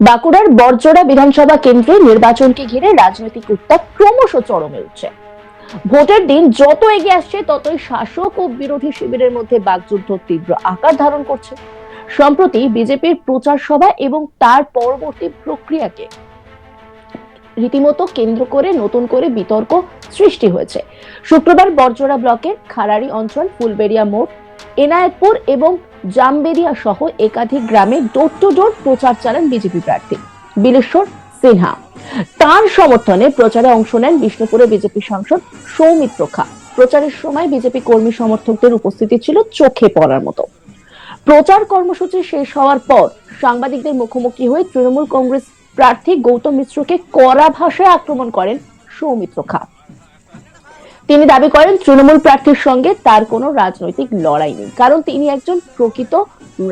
বাঁকুড়ার বড়জোড়া বিধানসভা কেন্দ্রে নির্বাচনকে ঘিরে রাজনৈতিক উত্তাপ ক্রমশ চরমে উঠছে। ভোটের দিন যত এগিয়ে আসছে ততই শাসক ও বিরোধী শিবিরের মধ্যে বাকযুদ্ধ তীব্র আকার ধারণ করছে। সম্প্রতি বিজেপির প্রচার সভা এবং তার পরবর্তী প্রক্রিয়াকে রীতিমতো কেন্দ্র করে নতুন করে বিতর্ক সৃষ্টি হয়েছে। শুক্রবার বড়জোড়া ব্লকের খারাড়ি অঞ্চল, ফুলবেড়িয়া মোড়, এনায়েতপুর এবং জামবেরিয়া সহ একাধিক গ্রামে ডোর টু ডোর প্রচার চালান বিজেপি প্রার্থী বিলেশ্বর সিনহা। তার সমর্থনে প্রচারে অংশ নেন বিষ্ণুপুরে বিজেপি সাংসদ সৌমিত্র খা। প্রচারের সময় বিজেপি কর্মী সমর্থকদের উপস্থিতি ছিল চোখে পড়ার মতো। প্রচার কর্মসূচি শেষ হওয়ার পর সাংবাদিকদের মুখোমুখি হয়ে তৃণমূল কংগ্রেস প্রার্থী গৌতম মিশ্রকে কড়া ভাষায় আক্রমণ করেন সৌমিত্র খা। তিনি দাবি করেন তৃণমূল প্রার্থীর সঙ্গে তার কোনো রাজনৈতিক লড়াই নেই, কারণ তিনি একজন প্রকৃত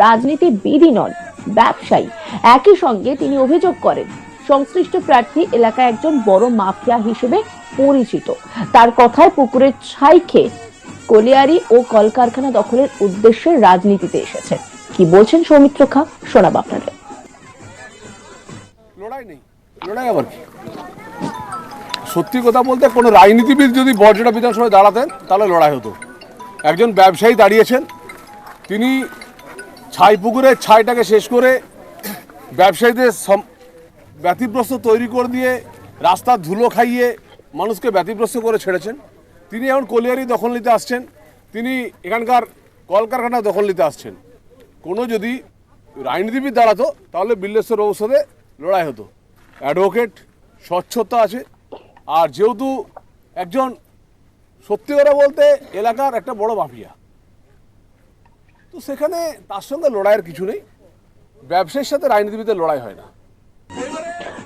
রাজনীতিবিদই নন, ব্যবসায়ী। একই সঙ্গে তিনি অভিযোগ করেন সংশ্লিষ্ট প্রার্থী এলাকায় একজন বড় মাফিয়া হিসেবে পরিচিত। তার কথায় পুকুরের ছাই খেয়ে কলিয়ারি ও কলকারখানা দখলের উদ্দেশ্যে রাজনীতিতে এসেছেন। কি বলছেন সৌমিত্র খা, শোনাব আপনাদের। লড়াই নেই, লড়াই আবার কি? সত্যি কথা বলতে কোনো রাজনীতিবিদ যদি বড়জোড়া বিধানসভায় দাঁড়াতেন তাহলে লড়াই হতো। একজন ব্যবসায়ী দাঁড়িয়েছেন, তিনি ছাই পুকুরের ছাইটাকে শেষ করে ব্যবসায়ীদের ব্যতিগ্রস্ত তৈরি করে দিয়ে রাস্তার ধুলো খাইয়ে মানুষকে ব্যতিগ্রস্ত করে ছেড়েছেন। তিনি এখন কলিয়ারি দখল নিতে আসছেন, তিনি এখানকার কলকারখানা দখল নিতে আসছেন। কোনো যদি রাজনীতিবিদ দাঁড়াতো তাহলে বিল্লেশ্বর ঔষধে লড়াই হতো। অ্যাডভোকেট, স্বচ্ছতা আছে, আর যেহেতু একজন সত্যি কথা বলতে এলাকার একটা বড় মাফিয়া, তো সেখানে তার সঙ্গে লড়াইয়ের কিছু নেই। ব্যবসায়ীর সাথে রাজনীতিবিদের লড়াই হয় না।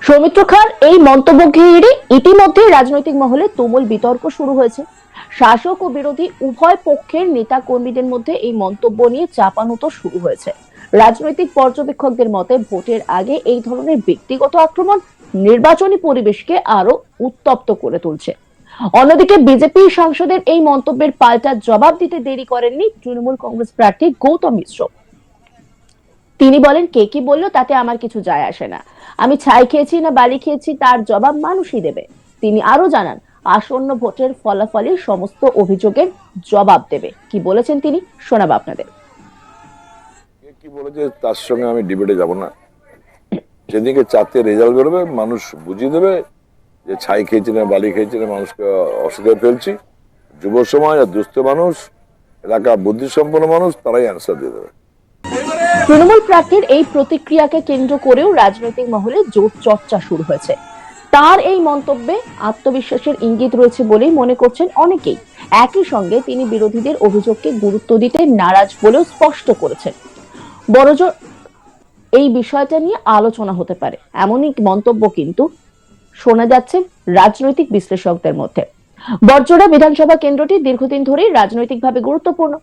সৌমিত্র খার এই মন্তব্য ঘিরে ইতিমধ্যে রাজনৈতিক মহলে তুমুল বিতর্ক শুরু হয়েছে। শাসক ও বিরোধী উভয় পক্ষের নেতা কর্মীদের মধ্যে এই মন্তব্য নিয়ে চাপানুতো শুরু হয়েছে। রাজনৈতিক পর্যবেক্ষকদের মতে ভোটের আগে এই ধরনের ব্যক্তিগত আক্রমণ নির্বাচনী পরিবেশকে আরো উত্তপ্ত করে তুলছে। অন্যদিকে বিজেপি সাংসদের এই মন্তব্যের পাল্টা জবাব দিতে দেরি করেননি তৃণমূল কংগ্রেস প্রার্থী গৌতম মিশ্র। তিনি বলেন, কে কি বললো তাতে আমার কিছু যায় আসে না। আমি ছাই খেয়েছি না বালি খেয়েছি তার জবাব মানুষই দেবে। তিনি আরো জানান, আসন্ন ভোটের ফলাফলে সমস্ত অভিযোগের জবাব দেবে। কি বলেছেন তিনি, শোনাবো আপনাদের। কি বলেছে তার সঙ্গে আমি ডিবেটে যাব না। যেদিকে 4টে রেজাল্ট বেরোবে মানুষ বুঝিয়ে দেবে যে ছাই খেয়েছি না বালি খেয়েছি না, মানুষকে অসুবিধায় ফেলছি। যুব সমাজ আর দুস্থ মানুষ, এলাকা বুদ্ধিসম্পন্ন মানুষ, তারাই অ্যান্সার দিয়ে দেবে। তৃণমূল প্রার্থীর এই প্রতিক্রিয়াকে কেন্দ্র করেও রাজনৈতিক মহলে জোর চর্চা শুরু হয়েছে। তার এই মন্তব্যে আত্মবিশ্বাসের ইঙ্গিত রয়েছে বলেই মনে করছেন অনেকেই। একই সঙ্গে তিনি বিরোধীদের অভিযোগকে গুরুত্ব দিতে নারাজ বলেও স্পষ্ট করেছেন। বড়জোর এই বিষয়টা নিয়ে আলোচনা হতে পারে, এমনই মন্তব্য কিন্তু শোনা যাচ্ছে রাজনৈতিক বিশ্লেষকদের মধ্যে। বড়জোড়া বিধানসভা কেন্দ্রটি দীর্ঘদিন ধরেই রাজনৈতিকভাবে গুরুত্বপূর্ণ।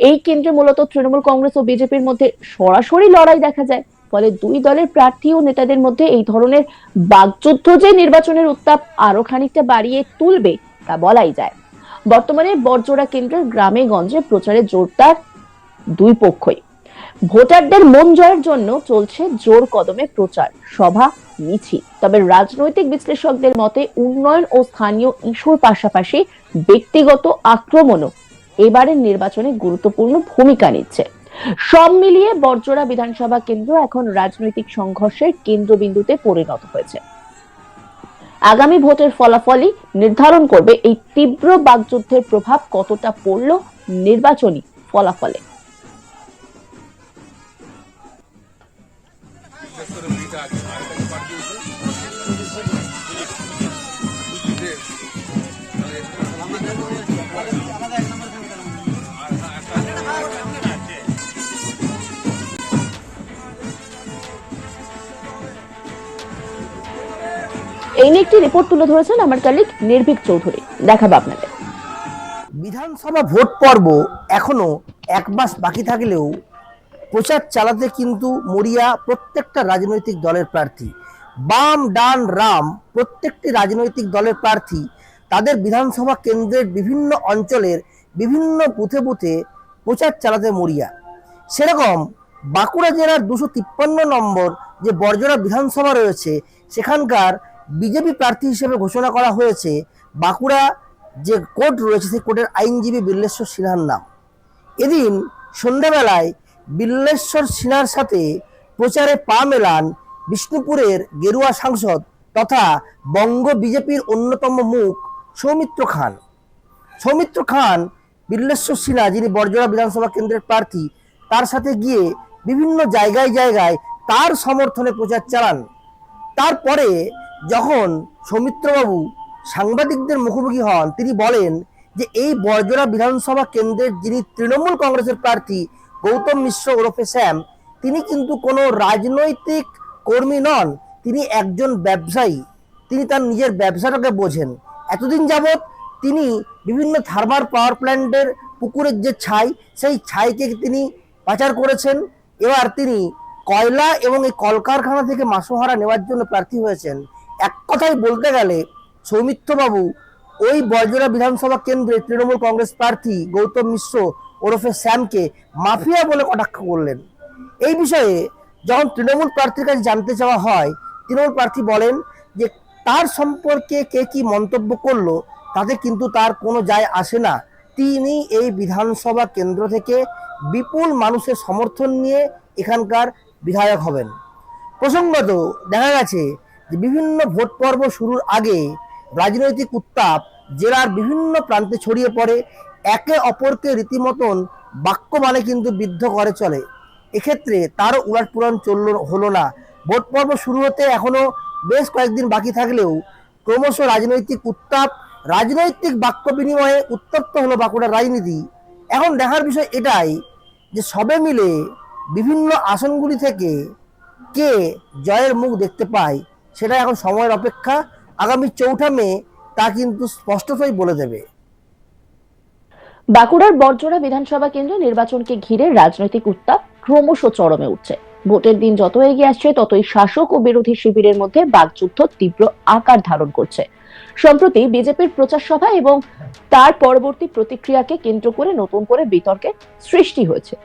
এই কেন্দ্রে মূলত তৃণমূল কংগ্রেস ও বিজেপির মধ্যে সরাসরি লড়াই দেখা যায়। ফলে দুই দলের প্রার্থী ও নেতাদের মধ্যে এই ধরনের বাকযুদ্ধ যে নির্বাচনের উত্তাপ আরো খানিকটা বাড়িয়ে তুলবে তা বলাই যায়। বর্তমানে বড়জোড়া কেন্দ্রের গ্রামে গঞ্জে প্রচারে জোরদার দুই পক্ষই। ভোটারদের মন জয়ের জন্য চলছে জোর কদমে প্রচার, সভা, মিছিল। তবে রাজনৈতিক বিশ্লেষকদের মতে উন্নয়ন ও স্থানীয় ইস্যুর পাশাপাশি ব্যক্তিগত আক্রমণও এবারের নির্বাচনে গুরুত্বপূর্ণ ভূমিকা নিচ্ছে। সব মিলিয়ে বড়জোড়া বিধানসভা কেন্দ্র এখন রাজনৈতিক সংঘর্ষের কেন্দ্রবিন্দুতে পরিণত হয়েছে। আগামী ভোটের ফলাফলই নির্ধারণ করবে এই তীব্র বাকযুদ্ধের প্রভাব কতটা পড়ল নির্বাচনী ফলাফলে। এই নিয়ে একটি রিপোর্ট তুলে ধরেছেন আমার কলিগ নির্ভীক চৌধুরী, দেখাবো আপনাদের। বিধানসভা ভোট পর্ব এখনো 1 মাস বাকি থাকলেও প্রচার চালাতে কিন্তু মরিয়া প্রত্যেকটা রাজনৈতিক দলের প্রার্থী। বাম ডান রাম প্রত্যেকটি রাজনৈতিক দলের প্রার্থী তাদের বিধানসভা কেন্দ্রের বিভিন্ন অঞ্চলের বিভিন্ন বুথে বুথে প্রচার চালাতে মরিয়া। সেরকম বাঁকুড়া জেলার 253 নম্বর যে বর্জরা বিধানসভা রয়েছে সেখানকার বিজেপি প্রার্থী হিসেবে ঘোষণা করা হয়েছে বাঁকুড়া যে কোর্ট রয়েছে সেই কোর্টের আইনজীবী বিল্লেশ্বর সিনহার নাম। এদিন সন্ধ্যাবেলায় বিল্লেশ্বর সিনহার সাথে প্রচারে পা মেলান বিষ্ণুপুরের গেরুয়া সাংসদ তথা বঙ্গ বিজেপির অন্যতম মুখ সৌমিত্র খান। সৌমিত্র খান বিল্লেশ্বর সিনহা, যিনি বর্জরা বিধানসভা কেন্দ্রের প্রার্থী, তার সাথে গিয়ে বিভিন্ন জায়গায় জায়গায় তার সমর্থনে প্রচার চালান। তারপরে যখন সৌমিত্রবাবু সাংবাদিকদের মুখোমুখি হন, তিনি বলেন যে এই বর্জরা বিধানসভা কেন্দ্রের যিনি তৃণমূল কংগ্রেসের প্রার্থী গৌতম মিশ্র ওরফে শ্যাম, তিনি কিন্তু কোনো রাজনৈতিক কর্মী নন, তিনি একজন ব্যবসায়ী। তিনি তার নিজের ব্যবসাটাকে বোঝেন। এতদিন যাবৎ তিনি বিভিন্ন থার্মাল পাওয়ার প্ল্যান্টের পুকুরের যে ছাই, সেই ছাইকে তিনি পাচার করেছেন। এবার তিনি কয়লা এবং এই কলকারখানা থেকে মাসোহারা নেওয়ার জন্য প্রার্থী হয়েছেন। এক কথায় বলতে গেলে সৌমিত্রবাবু ওই বর্জরা বিধানসভা কেন্দ্রে তৃণমূল কংগ্রেস প্রার্থী গৌতম মিশ্র ওরফে শ্যামকে মাফিয়া বলে কটাক্ষ করলেন। এই বিষয়ে যখন তৃণমূল প্রার্থীর কাছে জানতে চাওয়া হয়, তৃণমূল প্রার্থী বলেন যে তার সম্পর্কে কে কি মন্তব্য করলো তাতে কিন্তু তার কোনো যায় আসে না। তিনি এই বিধানসভা কেন্দ্র থেকে বিপুল মানুষের সমর্থন নিয়ে এখানকার বিধায়ক হবেন। প্রসঙ্গত দেখা গেছে যে বিভিন্ন ভোট পর্ব শুরুর আগে রাজনৈতিক উত্তাপ জেলার বিভিন্ন প্রান্তে ছড়িয়ে পড়ে, একে অপরকে রীতিমতন বাক্য মানে কিন্তু বিদ্ধ করে চলে। এক্ষেত্রে তারও উলাটপুরাণ হলো না। ভোট পর্ব শুরু হতে এখনো বেশ কয়েকদিন বাকি থাকলেও ক্রমশ রাজনৈতিক উত্তাপ, রাজনৈতিক বাক্য বিনিময়ে উত্তপ্ত হলো বাঁকুড়ার রাজনীতি। এখন দেখার বিষয় এটাই যে সবে মিলে বিভিন্ন আসনগুলি থেকে কে জয়ের মুখ দেখতে পায়, সেটা এখন সময়ের অপেক্ষা। আগামী 4 মে তা কিন্তু স্পষ্টতই বলে দেবে। বাঁকুড়ার বর্জরা বিধানসভা কেন্দ্র নির্বাচনকে ঘিরে রাজনৈতিক উত্তাপ ক্রমশ চরমে উঠছে। ভোটের দিন যত এগিয়ে আসছে ততই শাসক ও বিরোধী শিবিরের মধ্যে বাকযুদ্ধ তীব্র আকার ধারণ করছে। সম্প্রতি বিজেপির প্রচার সভা এবং তার পরবর্তী প্রতিক্রিয়াকে কেন্দ্র করে নতুন করে বিতর্কের সৃষ্টি হয়েছে।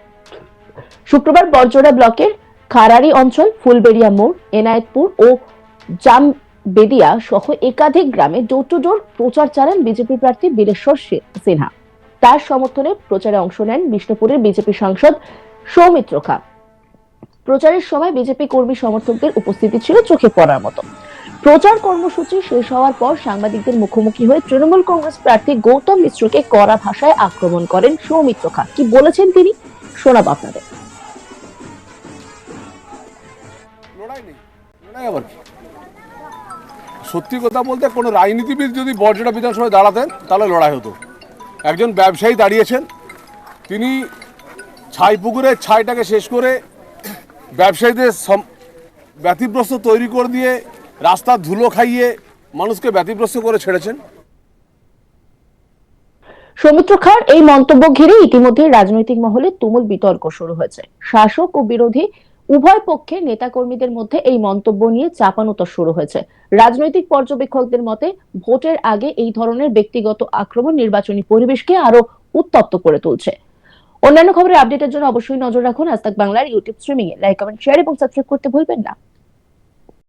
শুক্রবার বর্জরা ব্লকের খারারি অঞ্চল, ফুলবেড়িয়া মোড়, এনায়েতপুর ও জামবেদিয়া সহ একাধিক গ্রামে ডোর টু ডোর প্রচার চালান বিজেপি প্রার্থী বিল্লেশ্বর সিনহা। তার সমর্থনে প্রচারে অংশ নেন বিষ্ণুপুরের বিজেপি সাংসদ সৌমিত্র খান। প্রচারের সময় বিজেপি কর্মী সমর্থকদের উপস্থিতি ছিল চোখে পড়ার মতো। প্রচার কর্মসূচি শেষ হওয়ার পর সাংবাদিকদের মুখোমুখি হয়ে তৃণমূল কংগ্রেস প্রার্থী গৌতম মিশ্রকে কড়া ভাষায় আক্রমণ করেন সৌমিত্র খান। কি বলেছেন তিনি শোনাব আপনাদের। লড়াই আবার কি? সত্যি কথা বলতে কোনো রাজনীতিবিদ যদি বর্জরা বিধানসভায় দাঁড়াতেন তাহলে লড়াই হতো। একজন ব্যবসায়ী দাঁড়িয়েছেন, তিনি ছাই পুকুরের ছাইটাকে শেষ করে ব্যবসায়ীদের ব্যতিগ্রস্ত তৈরি করে দিয়ে রাস্তার ধুলো খাইয়ে মানুষকে ব্যতিগ্রস্ত করে ছেড়েছেন। সৌমিত্র খান এই মন্তব্য ঘিরে ইতিমধ্যে রাজনৈতিক মহলে তুমুল বিতর্ক শুরু হয়েছে। শাসক ও বিরোধী উভয় পক্ষের নেতাকর্মীদের মধ্যে এই মন্তব্য নিয়ে চাপানোতর শুরু হয়েছে। রাজনৈতিক পর্যবেক্ষকদের মতে ভোটের আগে এই ধরনের ব্যক্তিগত আক্রমণ নির্বাচনী পরিবেশকে আরো উত্তপ্ত করে তুলছে। অন্যান্য খবরের আপডেটের জন্য অবশ্যই নজর রাখুন আজ তাক বাংলার ইউটিউব স্ট্রিমিং এ। লাইক, কমেন্ট, শেয়ার এবং সাবস্ক্রাইব করতে ভুলবেন না।